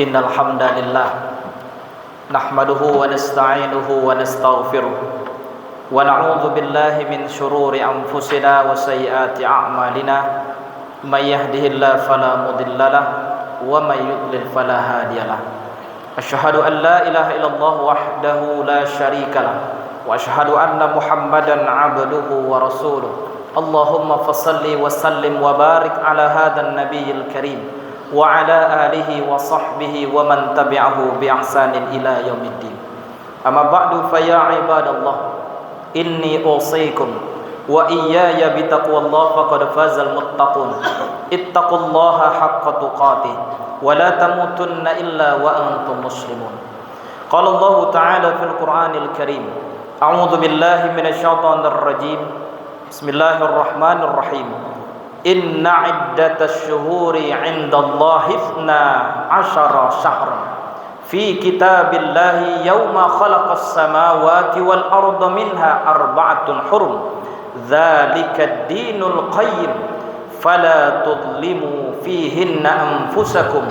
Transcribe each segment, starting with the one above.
Innal hamdalillah nahmaduhu wa nasta'inuhu wa nastaghfiruh wa na'udzu billahi min shururi anfusina wa sayyiati a'malina may yahdihillahu fala mudhillalah wa may yudlil fala hadiyalah. Asyhadu an la ilaha illallah wahdahu la syarikalah wa asyhadu anna Muhammadan 'abduhu wa rasuluh. Allahumma fassalli wa sallim wa barik ala hadzal nabiyil karim wa ala alihi wa sahbihi wa man tabi'ahu bi ihsanin ila yaumiddin. Amma ba'du fa ya ibadallah, inni usikum wa iyaya bi taqwallah faqad fazal muttaqun. Ittaqullaha haqqa tuqatih wa la tamutunna illa wa antum muslimun. Qala Allah ta'ala fil Qur'anil Karim, a'udzu billahi minasy syaithanir rajim. Bismillahirrahmanirrahim. Inna iddatash syuhuri 'indallahi 12 syahran fi kitabillahi yawma khalaqas samawati wal arda minha arba'atun hurum. Dzalikad dinul qayyim fala tudlimu fihinna anfusakum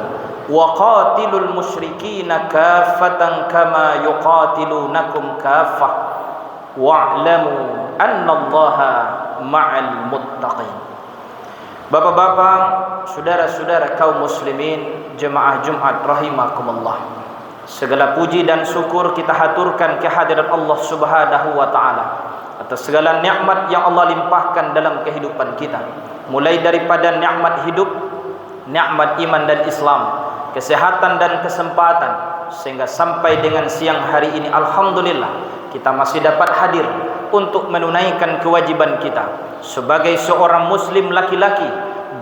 wa qatilul musyrikina kaffatan kama yuqatilunakum kaffah wa'lamu annallaha ma'al muttaqin. Bapak-bapak, saudara-saudara kaum muslimin, jemaah Jumat rahimakumullah. Segala puji dan syukur kita haturkan kehadirat Allah Subhanahu wa taala atas segala nikmat yang Allah limpahkan dalam kehidupan kita. Mulai daripada nikmat hidup, nikmat iman dan Islam, kesehatan dan kesempatan, sehingga sampai dengan siang hari ini alhamdulillah kita masih dapat hadir untuk menunaikan kewajiban kita sebagai seorang muslim laki-laki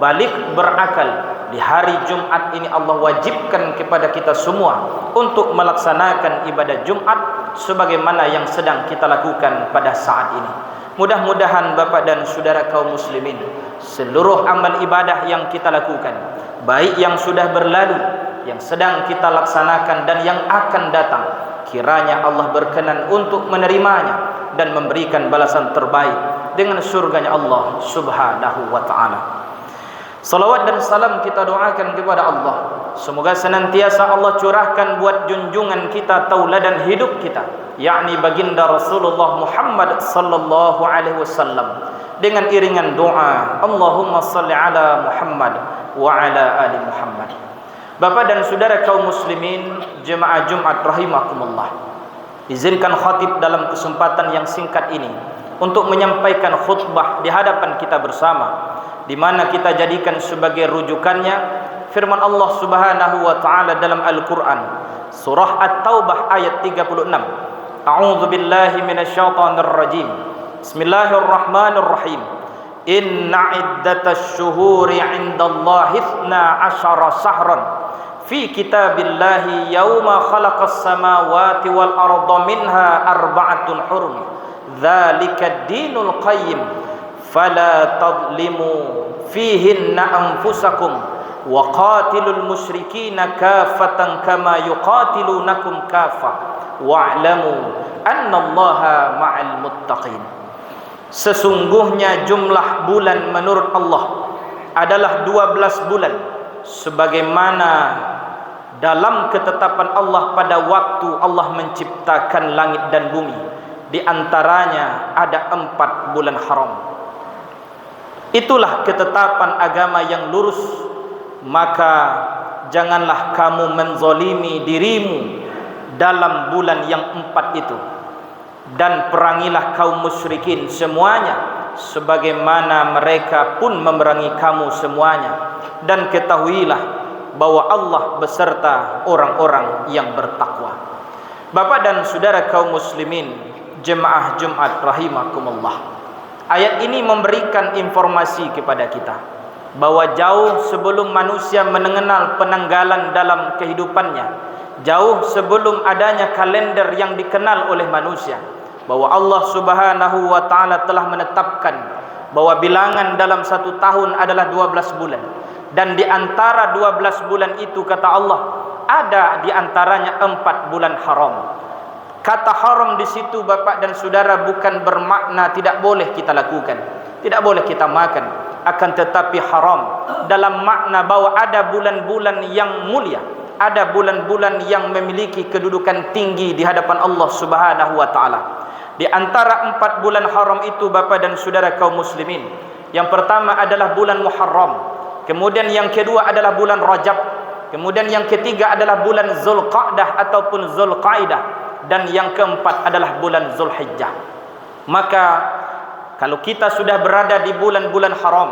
balik berakal. Di hari Jumat ini Allah wajibkan kepada kita semua untuk melaksanakan ibadah Jumat sebagaimana yang sedang kita lakukan pada saat ini. Mudah-mudahan Bapak dan saudara kaum muslimin, seluruh amal ibadah yang kita lakukan, baik yang sudah berlalu, yang sedang kita laksanakan dan yang akan datang, kiranya Allah berkenan untuk menerimanya dan memberikan balasan terbaik dengan surganya Allah Subhanahu wa ta'ala. Salawat dan salam kita doakan kepada Allah, semoga senantiasa Allah curahkan buat junjungan kita, tauladan hidup kita, yakni baginda Rasulullah Muhammad sallallahu alaihi wasallam, dengan iringan doa Allahumma salli ala Muhammad wa ala ali Muhammad. Bapak dan saudara kaum muslimin, jemaah Jumat rahimakumullah, izinkan khatib dalam kesempatan yang singkat ini untuk menyampaikan khutbah di hadapan kita bersama, di mana kita jadikan sebagai rujukannya firman Allah Subhanahu wa taala dalam Al-Qur'an, surah At-Taubah ayat 36. A'udzu billahi minasyaitonir rajim. Bismillahirrahmanirrahim. Inna iddatash syuhuri 'indallahi 12 syahran fi kitabillahi yawma khalaqas samawati wal arda minha arba'atun hurum. Dzalikad dinul qayyim fala tadlimu fihinna anfusakum wa qatilul musyrikina kaffatan kama yuqatilunakum kaffah wa'lamu annallaha ma'al muttaqin. Sesungguhnya jumlah bulan menurut Allah adalah 12 bulan, sebagaimana dalam ketetapan Allah pada waktu Allah menciptakan langit dan bumi, di antaranya ada 4 bulan haram. Itulah ketetapan agama yang lurus, maka janganlah kamu menzalimi dirimu dalam bulan yang 4 itu, dan perangilah kaum musyrikin semuanya sebagaimana mereka pun memerangi kamu semuanya, dan ketahuilah bahwa Allah beserta orang-orang yang bertakwa. Bapak dan saudara kaum muslimin, jemaah Jumat rahimakumullah, ayat ini memberikan informasi kepada kita bahwa jauh sebelum manusia mengenal penanggalan dalam kehidupannya, jauh sebelum adanya kalender yang dikenal oleh manusia, bahwa Allah Subhanahu wa ta'ala telah menetapkan bahwa bilangan dalam satu tahun adalah 12 bulan. Dan di antara 12 bulan itu, kata Allah, ada di antaranya 4 bulan haram. Kata haram di situ Bapak dan Saudara bukan bermakna tidak boleh kita lakukan, tidak boleh kita makan, akan tetapi haram dalam makna bahwa ada bulan-bulan yang mulia, ada bulan-bulan yang memiliki kedudukan tinggi di hadapan Allah Subhanahu wa taala. Di antara 4 bulan haram itu, Bapak dan Saudara kaum muslimin, yang pertama adalah bulan Muharram, kemudian yang kedua adalah bulan Rajab, kemudian yang ketiga adalah bulan Zulqa'dah ataupun Zulqaidah, dan yang keempat adalah bulan Zulhijjah. Maka kalau kita sudah berada di bulan-bulan haram,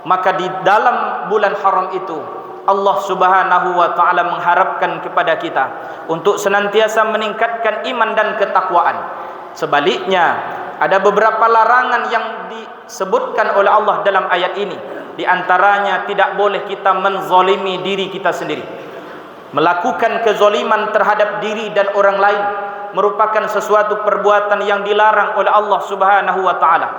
maka di dalam bulan haram itu Allah Subhanahu wa taala mengharapkan kepada kita untuk senantiasa meningkatkan iman dan ketakwaan. Sebaliknya, ada beberapa larangan yang disebutkan oleh Allah dalam ayat ini. Di antaranya, tidak boleh kita menzalimi diri kita sendiri. Melakukan kezaliman terhadap diri dan orang lain merupakan sesuatu perbuatan yang dilarang oleh Allah Subhanahu wa taala.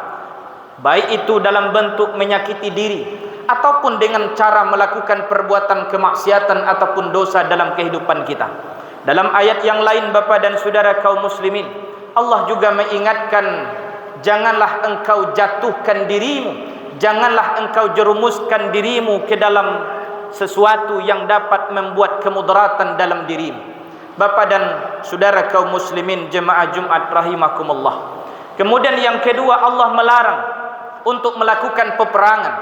Baik itu dalam bentuk menyakiti diri ataupun dengan cara melakukan perbuatan kemaksiatan ataupun dosa dalam kehidupan kita. Dalam ayat yang lain, Bapak dan Saudara kaum muslimin, Allah juga mengingatkan, janganlah engkau jatuhkan dirimu, janganlah engkau jerumuskan dirimu ke dalam sesuatu yang dapat membuat kemudaratan dalam dirimu. Bapak dan Saudara kaum muslimin jemaah Jumat rahimakumullah. Kemudian yang kedua, Allah melarang untuk melakukan peperangan,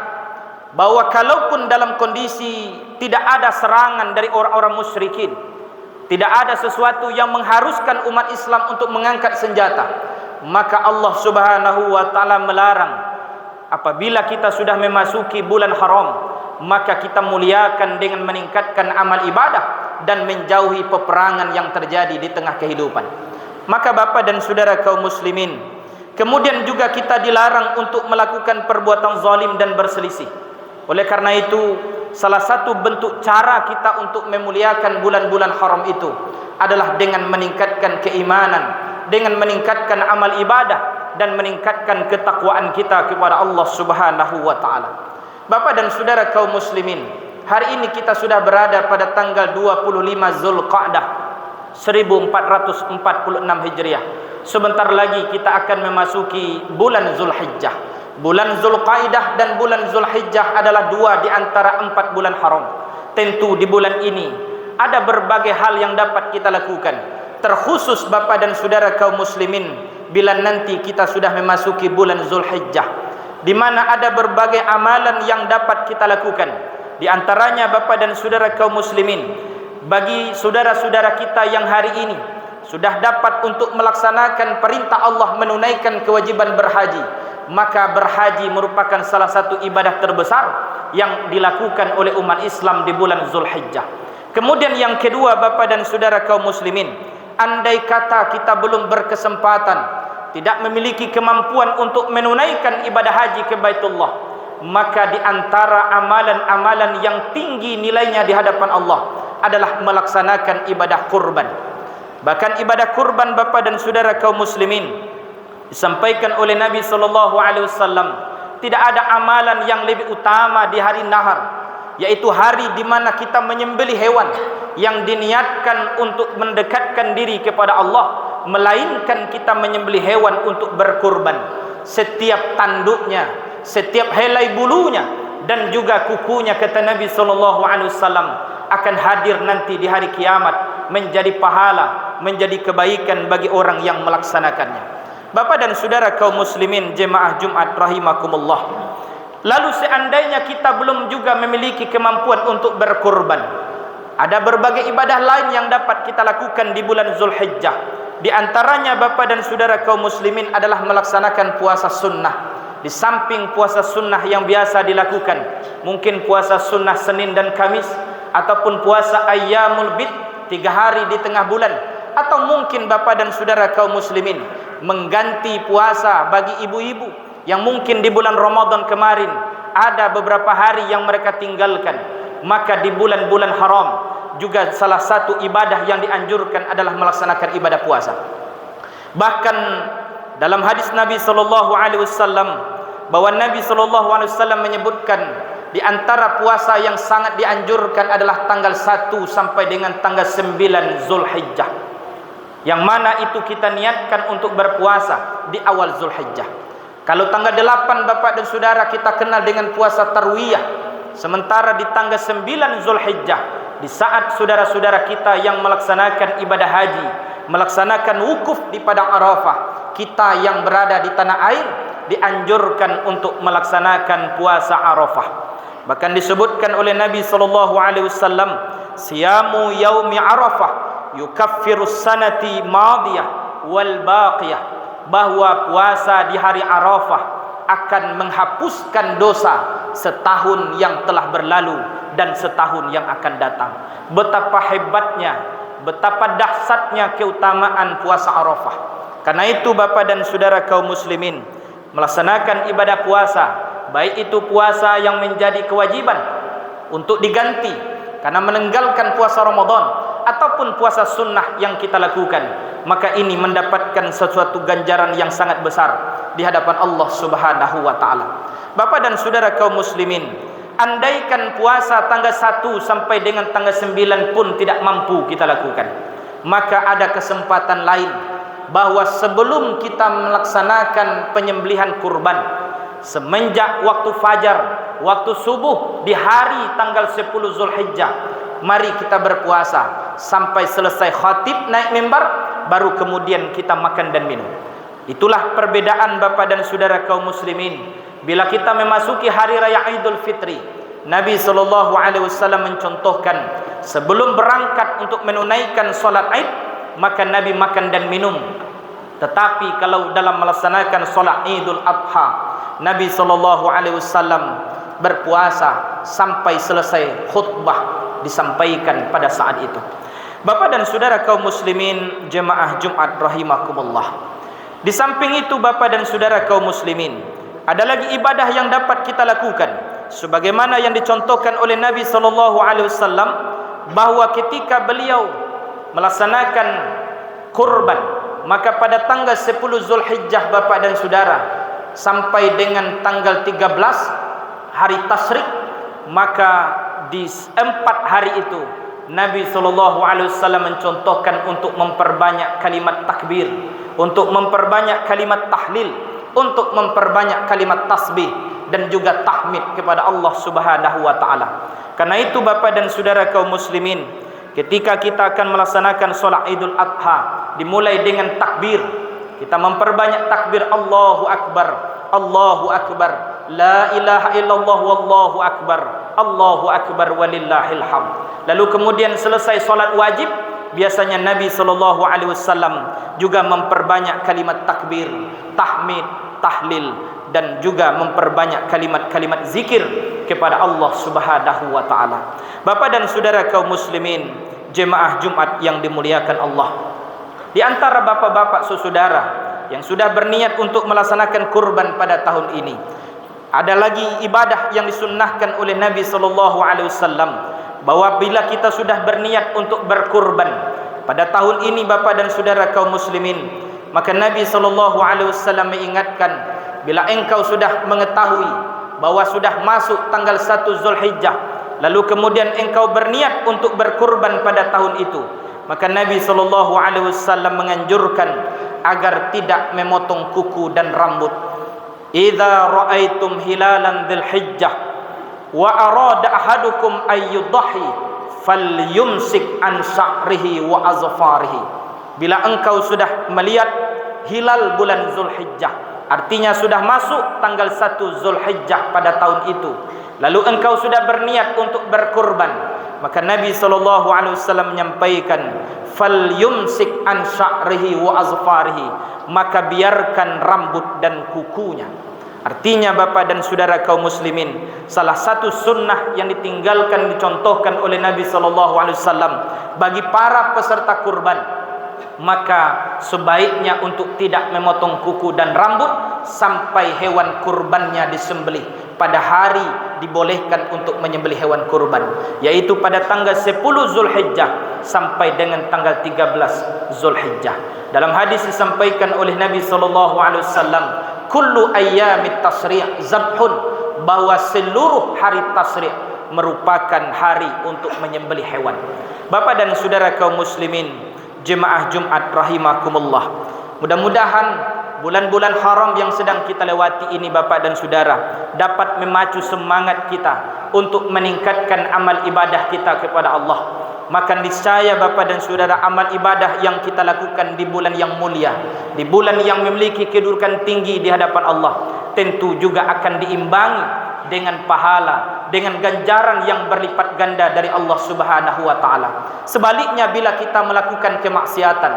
bahwa kalaupun dalam kondisi tidak ada serangan dari orang-orang musyrikin, tidak ada sesuatu yang mengharuskan umat Islam untuk mengangkat senjata, maka Allah Subhanahu wa taala melarang apabila kita sudah memasuki bulan haram, maka kita muliakan dengan meningkatkan amal ibadah dan menjauhi peperangan yang terjadi di tengah kehidupan. Maka Bapak dan Saudara kaum muslimin, kemudian juga kita dilarang untuk melakukan perbuatan zalim dan berselisih. Oleh karena itu, salah satu bentuk cara kita untuk memuliakan bulan-bulan haram itu adalah dengan meningkatkan keimanan, dengan meningkatkan amal ibadah, dan meningkatkan ketakwaan kita kepada Allah Subhanahu wa taala. Bapak dan Saudara kaum muslimin, hari ini kita sudah berada pada tanggal 25 Zulqa'dah 1446 Hijriah. Sebentar lagi kita akan memasuki bulan Zulhijjah. Bulan Zulqaidah dan bulan Zulhijjah adalah 2 di antara 4 bulan haram. Tentu di bulan ini ada berbagai hal yang dapat kita lakukan. Terkhusus Bapak dan Saudara kaum muslimin, bila nanti kita sudah memasuki bulan Zulhijjah, di mana ada berbagai amalan yang dapat kita lakukan. Di antaranya Bapak dan Saudara kaum muslimin, bagi saudara-saudara kita yang hari ini sudah dapat untuk melaksanakan perintah Allah menunaikan kewajiban berhaji, maka berhaji merupakan salah satu ibadah terbesar yang dilakukan oleh umat Islam di bulan Zulhijjah. Kemudian yang kedua, Bapak dan Saudara kaum muslimin, andai kata kita belum berkesempatan, tidak memiliki kemampuan untuk menunaikan ibadah haji ke Baitullah, maka di antara amalan-amalan yang tinggi nilainya di hadapan Allah adalah melaksanakan ibadah kurban. Bahkan ibadah kurban, Bapak dan Saudara kaum muslimin, disampaikan oleh Nabi SAW, tidak ada amalan yang lebih utama di hari nahar, yaitu hari di mana kita menyembelih hewan yang diniatkan untuk mendekatkan diri kepada Allah, melainkan kita menyembelih hewan untuk berkurban. Setiap tanduknya, setiap helai bulunya, dan juga kukunya, kata Nabi SAW, akan hadir nanti di hari kiamat menjadi pahala, menjadi kebaikan bagi orang yang melaksanakannya. Bapak dan Saudara kaum muslimin jemaah Jumat rahimakumullah, lalu seandainya kita belum juga memiliki kemampuan untuk berkurban, ada berbagai ibadah lain yang dapat kita lakukan di bulan Zulhijjah. Di antaranya Bapak dan Saudara kaum muslimin adalah melaksanakan puasa sunnah. Di samping puasa sunnah yang biasa dilakukan, mungkin puasa sunnah Senin dan Kamis, ataupun puasa Ayyamul Bid 3 hari di tengah bulan, atau mungkin Bapak dan Saudara kaum muslimin mengganti puasa bagi ibu-ibu yang mungkin di bulan Ramadan kemarin ada beberapa hari yang mereka tinggalkan. Maka di bulan-bulan haram juga salah satu ibadah yang dianjurkan adalah melaksanakan ibadah puasa. Bahkan dalam hadis Nabi SAW, bahwa Nabi SAW menyebutkan di antara puasa yang sangat dianjurkan adalah tanggal 1 sampai dengan tanggal 9 Zulhijjah, yang mana itu kita niatkan untuk berpuasa di awal Zulhijjah. Kalau tanggal 8 Bapak dan Saudara kita kenal dengan puasa tarwiyah, sementara di tanggal 9 Zulhijjah di saat saudara-saudara kita yang melaksanakan ibadah haji, melaksanakan wukuf di padang Arafah, kita yang berada di tanah air dianjurkan untuk melaksanakan puasa Arafah. Bahkan disebutkan oleh Nabi sallallahu alaihi wasallam, siyamu yaumi Arafah yukaffiru sanati madiyah wal baqiyah, bahwa puasa di hari Arafah akan menghapuskan dosa setahun yang telah berlalu dan setahun yang akan datang. Betapa hebatnya, betapa dahsyatnya keutamaan puasa Arafah. Karena itu Bapak dan Saudara kaum muslimin, melaksanakan ibadah puasa, baik itu puasa yang menjadi kewajiban untuk diganti karena meninggalkan puasa Ramadan, ataupun puasa sunnah yang kita lakukan, maka ini mendapatkan sesuatu ganjaran yang sangat besar di hadapan Allah Subhanahu wa taala. Bapak dan Saudara kaum muslimin, andaikan puasa tanggal 1 sampai dengan tanggal 9 pun tidak mampu kita lakukan, maka ada kesempatan lain, bahwa sebelum kita melaksanakan penyembelihan kurban, semenjak waktu fajar, waktu subuh di hari tanggal 10 Zulhijjah, mari kita berpuasa sampai selesai khatib naik mimbar, baru kemudian kita makan dan minum. Itulah perbedaan Bapak dan Saudara kaum muslimin. Bila kita memasuki hari raya Idul Fitri, Nabi sallallahu alaihi wasallam mencontohkan, sebelum berangkat untuk menunaikan salat Id, maka Nabi makan dan minum. Tetapi kalau dalam melaksanakan salat Idul Adha, Nabi sallallahu alaihi wasallam berpuasa sampai selesai khutbah disampaikan pada saat itu. Bapak dan Saudara kaum muslimin jemaah Jumat rahimakumullah. Di samping itu Bapak dan Saudara kaum muslimin, ada lagi ibadah yang dapat kita lakukan sebagaimana yang dicontohkan oleh Nabi sallallahu alaihi wasallam, bahwa ketika beliau melaksanakan kurban, maka pada tanggal 10 Zulhijjah Bapak dan Saudara sampai dengan tanggal 13 hari tasyrik, maka di 4 hari itu Nabi SAW mencontohkan untuk memperbanyak kalimat takbir, untuk memperbanyak kalimat tahlil, untuk memperbanyak kalimat tasbih dan juga tahmid kepada Allah Subhanahu wa taala. Karena itu Bapak dan Saudara kaum muslimin, ketika kita akan melaksanakan salat Idul Adha, dimulai dengan takbir. Kita memperbanyak takbir, Allahu Akbar, Allahu Akbar, La ilaha illallah wallahu akbar, Allahu akbar walillahil hamd. Lalu kemudian selesai salat wajib, biasanya Nabi SAW juga memperbanyak kalimat takbir, tahmid, tahlil, dan juga memperbanyak kalimat-kalimat zikir kepada Allah Subhanahu wa taala. Bapak dan Saudara kaum muslimin jemaah Jumat yang dimuliakan Allah, di antara bapak-bapak saudara yang sudah berniat untuk melaksanakan kurban pada tahun ini, ada lagi ibadah yang disunnahkan oleh Nabi SAW, bahwa bila kita sudah berniat untuk berkurban pada tahun ini Bapak dan Saudara kaum muslimin, maka Nabi SAW mengingatkan, bila engkau sudah mengetahui bahwa sudah masuk tanggal 1 Zulhijjah, lalu kemudian engkau berniat untuk berkurban pada tahun itu, maka Nabi SAW menganjurkan agar tidak memotong kuku dan rambut. Idza ra'aitum hilalan dzulhijjah wa arada ahadukum ayyudhi falyumsik an sya'rihi wa azfarihi. Bila engkau sudah melihat hilal bulan Zulhijjah, artinya sudah masuk tanggal 1 Zulhijjah pada tahun itu, lalu engkau sudah berniat untuk berkurban, maka Nabi SAW menyampaikan, falyumsik an sya'rihi wa azfarihi, maka biarkan rambut dan kukunya. Artinya Bapak dan Saudara kaum muslimin, salah satu sunnah yang ditinggalkan, dicontohkan oleh Nabi SAW bagi para peserta kurban, maka sebaiknya untuk tidak memotong kuku dan rambut sampai hewan kurbannya disembelih. Pada hari dibolehkan untuk menyembelih hewan kurban, yaitu pada tanggal 10 Zulhijjah sampai dengan tanggal 13 Zulhijjah. Dalam hadis disampaikan oleh Nabi SAW, kullu ayyamit tasri' zabhun, bahwa seluruh hari tasri' merupakan hari untuk menyembelih hewan. Bapak dan Saudara kaum muslimin jemaah Jumat rahimakumullah, mudah-mudahan bulan-bulan haram yang sedang kita lewati ini Bapak dan Saudara dapat memacu semangat kita untuk meningkatkan amal ibadah kita kepada Allah. Maka niscaya Bapak dan Saudara, amal ibadah yang kita lakukan di bulan yang mulia, di bulan yang memiliki kedudukan tinggi di hadapan Allah, tentu juga akan diimbangi dengan pahala, dengan ganjaran yang berlipat ganda dari Allah Subhanahu wa taala. Sebaliknya, bila kita melakukan kemaksiatan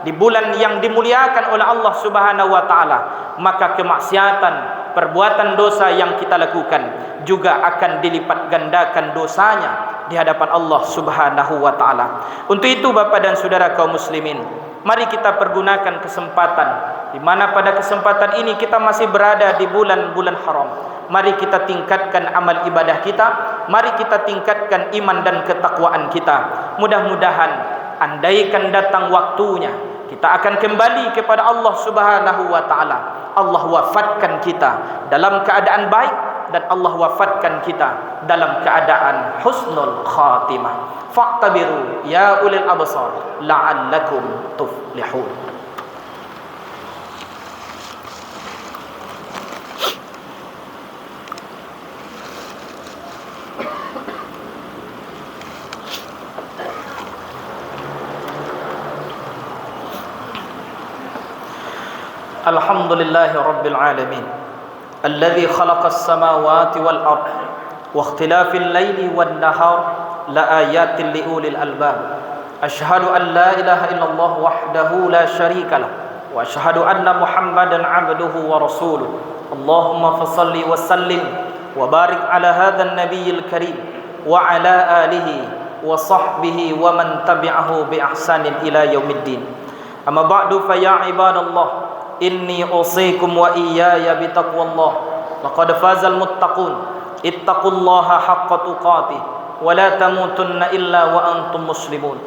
di bulan yang dimuliakan oleh Allah Subhanahu wa taala, maka kemaksiatan, perbuatan dosa yang kita lakukan juga akan dilipat gandakan dosanya di hadapan Allah Subhanahu wa taala. Untuk itu Bapak dan Saudara kaum muslimin, mari kita pergunakan kesempatan di mana pada kesempatan ini kita masih berada di bulan-bulan haram. Mari kita tingkatkan amal ibadah kita, mari kita tingkatkan iman dan ketakwaan kita. Mudah-mudahan andaikan datang waktunya, kita akan kembali kepada Allah Subhanahu wa taala. Allah wafatkan kita dalam keadaan baik, dan Allah wafatkan kita dalam keadaan husnul khatimah. Fa'tabiru ya ulil absar la'allakum tuflihun. Alhamdulillahi rabbil alamin, الذي خلق السماوات والأرض واختلاف الليل والنهار لآيات لأولي الألباب. أشهد أن لا إله إلا الله وحده لا شريك له وأشهد أن محمدا عبده ورسوله. اللهم فصل وسلم وبارك على هذا النبي الكريم وعلى آله وصحبه ومن تبعه بإحسان إلى يوم الدين. أما بعد فيا عباد الله، إني أوصيكم وإياي بتقوى الله. لقد فاز المتقون. اتقوا الله حق تقاته ولا تموتن إلا وأنتم مسلمون.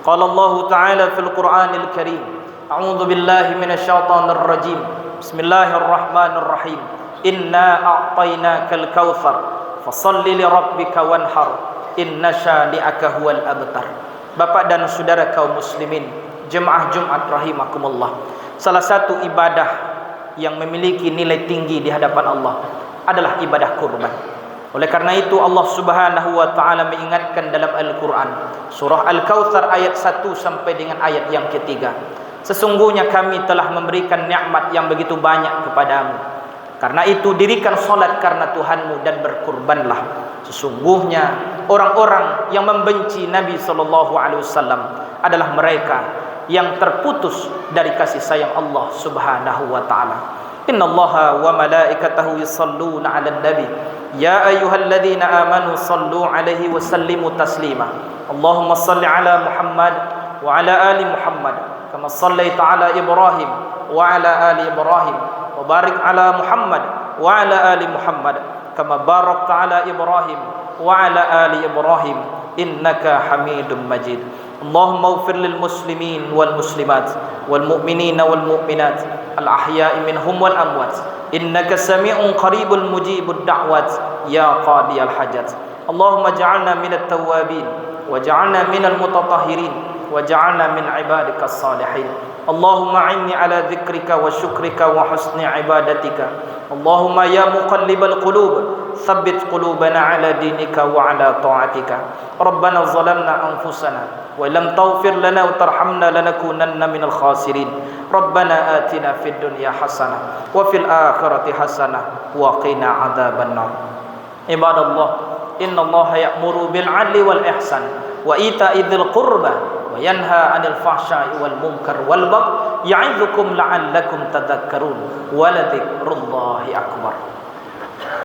قال الله تعالى في القرآن الكريم: أعوذ بالله من الشيطان الرجيم. بسم الله الرحمن الرحيم. إنا أعطيناك الكوثر فصل لربك وانحر إن شانئك هو الأبتر. Bapak dan Saudara kaum muslimin, jemaah Jumat rahimakumullah, salah satu ibadah yang memiliki nilai tinggi di hadapan Allah adalah ibadah kurban. Oleh karena itu Allah Subhanahu wa taala mengingatkan dalam Al-Qur'an surah Al-Kautsar ayat 1 sampai dengan ayat yang ketiga, sesungguhnya kami telah memberikan nikmat yang begitu banyak kepadamu. Karena itu dirikan salat karena Tuhanmu dan berkurbanlah. Sesungguhnya orang-orang yang membenci Nabi sallallahu alaihi wasallam adalah mereka yang terputus dari kasih sayang Allah Subhanahu wa taala. Innallaha wa malaikatahu yusalluna 'alan nabi ya ayyuhalladzina amanu sallu 'alaihi wa sallimu taslima. Allahumma shalli 'ala Muhammad wa 'ala ali Muhammad kama shallaita 'ala Ibrahim wa 'ala ali Ibrahim wa barik 'ala Muhammad wa 'ala ali Muhammad kama barakta 'ala Ibrahim wa 'ala ali Ibrahim innaka Hamidum Majid. اللهم اغفر للمسلمين والمسلمات والمؤمنين والمؤمنات الأحياء منهم والأموات إنك سميع قريب مجيب الدعوات يا قاضي الحاجات. اللهم اجعلنا من التوابين واجعلنا من المتطهرين واجعلنا من عبادك الصالحين. اللهم أعني على ذكرك وشكرك وحسن عبادتك. اللهم يا مقلب القلوب ثبت قلوبنا على دينك وعلى طاعتك. ربنا ظلمنا أنفسنا وَلَمْ تَغْفِرْ لَنَا وَتَرْحَمْنَا لَنَكُونَنَّ مِنَ الْخَاسِرِينَ. رَبَّنَا آتِنَا فِي الدُّنْيَا حَسَنَةً وَفِي الْآخِرَةِ حَسَنَةً وَقِنَا عَذَابَ النَّارِ. عباد الله، إن الله يأمر بالعدل والإحسان وإيتاء ذي القربى وينهى عن الفحشاء والمنكر والبغي يعظكم لعلكم تذكرون ولذكر الله أكبر.